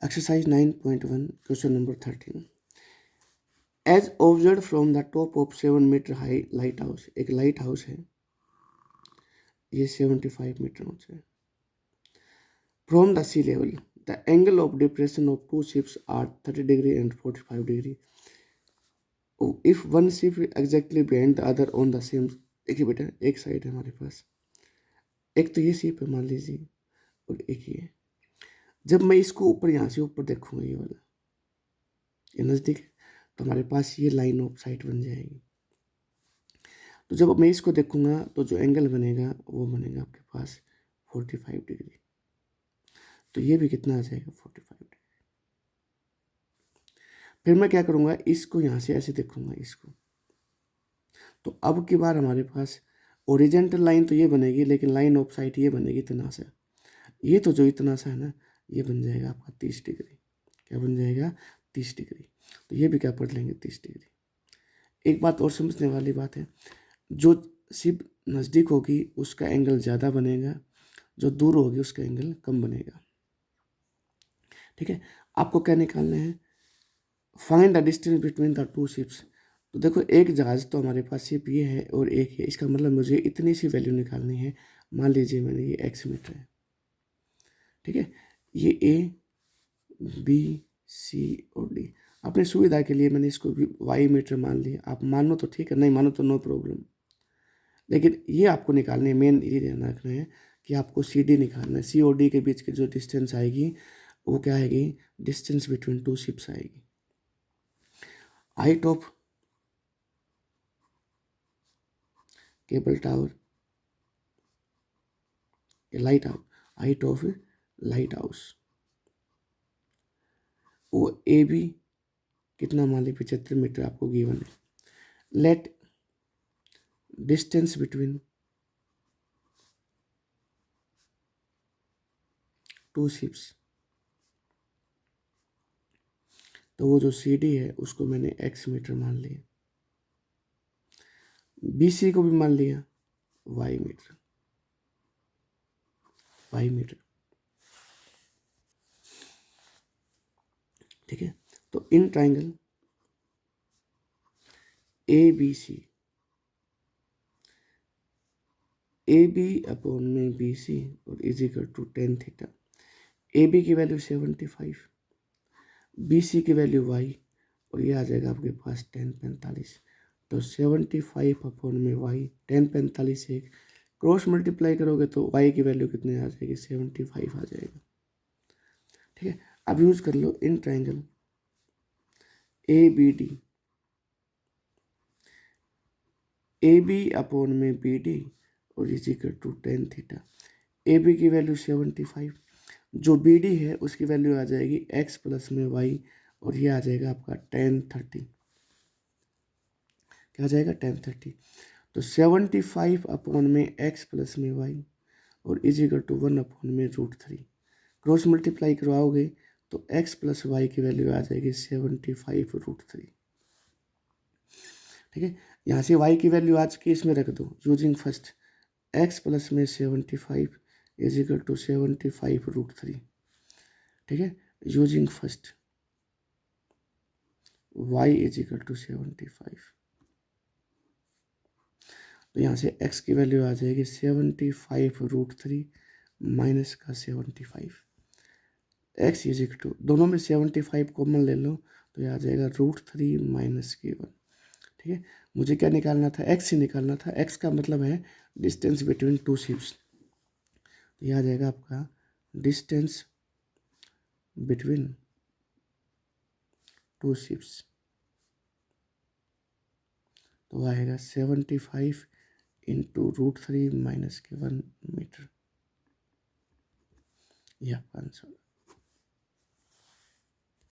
Exercise 9.1 question number 13। As observe from the top of 7 metre high lighthouse, एक lighthouse है, ये 75 metre ऊंचा है। From the sea level the angle of depression of two ships are 30 degree and 45 degree. If one ship exactly behind the other on the same. देखिए बेटा, एक side है हमारे पास, एक तो ये शिप है मान लीजिए, और एक ये। जब मैं इसको ऊपर, यहाँ से ऊपर देखूंगा, ये वाला, ये नज़दीक है, तो हमारे पास ये लाइन ऑफ साइट बन जाएगी। तो जब मैं इसको देखूंगा तो जो एंगल बनेगा वो बनेगा आपके पास 45 डिग्री। तो ये भी कितना आ जाएगा, 45 डिग्री। फिर मैं क्या करूंगा, इसको यहाँ से ऐसे देखूंगा इसको, तो अब की बार हमारे पास ओरिजेंटल लाइन तो ये बनेगी, लेकिन लाइन ऑफ साइट ये बनेगी इतना सा। ये तो जो इतना सा है ना, ये बन जाएगा आपका 30 डिग्री। क्या बन जाएगा, 30 डिग्री। तो ये भी क्या पढ़ लेंगे, 30 डिग्री। एक बात और समझने वाली बात है, जो शिप नज़दीक होगी उसका एंगल ज़्यादा बनेगा, जो दूर होगी उसका एंगल कम बनेगा। ठीक है, आपको क्या निकालना है, find the distance between the two ships. तो देखो, एक जहाज़ तो हमारे पास शिप ये है और एक है, इसका मतलब मुझे इतनी सी वैल्यू निकालनी है। मान लीजिए मैंने ये x मीटर है, ठीक है, ये a b c और d। अपनी सुविधा के लिए मैंने इसको भी y मीटर मान लिया। आप मानो तो ठीक है, नहीं मानो तो नो प्रॉब्लम। लेकिन ये आपको निकालने, मेन ये ध्यान रखना है कि आपको सी डी निकालना है। सी और डी के बीच की जो डिस्टेंस आएगी वो क्या आएगी, डिस्टेंस बिटवीन टू शिप्स आएगी। Height of cable tower, lighthouse, height of lighthouse, वो ए बी कितना मान ली 75 मीटर आपको गिवन है। Let distance between two ships, तो वो जो सी डी है उसको मैंने x मीटर मान लिया, बी सी को भी मान लिया y मीटर, y मीटर। ठीक है, तो in triangle A B C, A B upon में बी सी और is equal to tan theta. A B की वैल्यू 75, बी सी की वैल्यू y, और ये आ जाएगा आपके पास 1045। तो 75 अपॉन में y, 1045 से क्रॉस मल्टीप्लाई करोगे तो y की वैल्यू कितने आ जाएगी, 75 आ जाएगा। ठीक है, अब यूज कर लो in triangle A B D, A B upon में बी डी और is equal to tan theta. A B की वैल्यू 75, जो बी डी है उसकी वैल्यू आ जाएगी x प्लस में y, और ये आ जाएगा आपका 1030। क्या आ जाएगा, 1030। तो 75 अपॉन में x प्लस में y और इज इक्वल टू 1 अपॉन में √3। क्रॉस मल्टीप्लाई करवाओगे तो x प्लस वाई की वैल्यू आ जाएगी 75 √3। ठीक है, यहाँ से y की वैल्यू आज की इसमें रख दो यूजिंग फर्स्ट, x प्लस में 75 इज इक्वल टू 75 √3। ठीक है, using first y is equal to 75। तो यहाँ से x की वैल्यू आ जाएगी 75 √3 माइनस का 75। x इज इक्वल टू, दोनों में 75 कॉमन ले लो तो ये आ जाएगा √3 माइनस k1। ठीक है, मुझे क्या निकालना था, x ही निकालना था। x का मतलब है डिस्टेंस बिटवीन टू शिप्स। तो ये आ जाएगा आपका डिस्टेंस बिटवीन टू शिप्स, तो आएगा 75 इंटू √3 माइनस के 1 मीटर। यह आपका आंसर।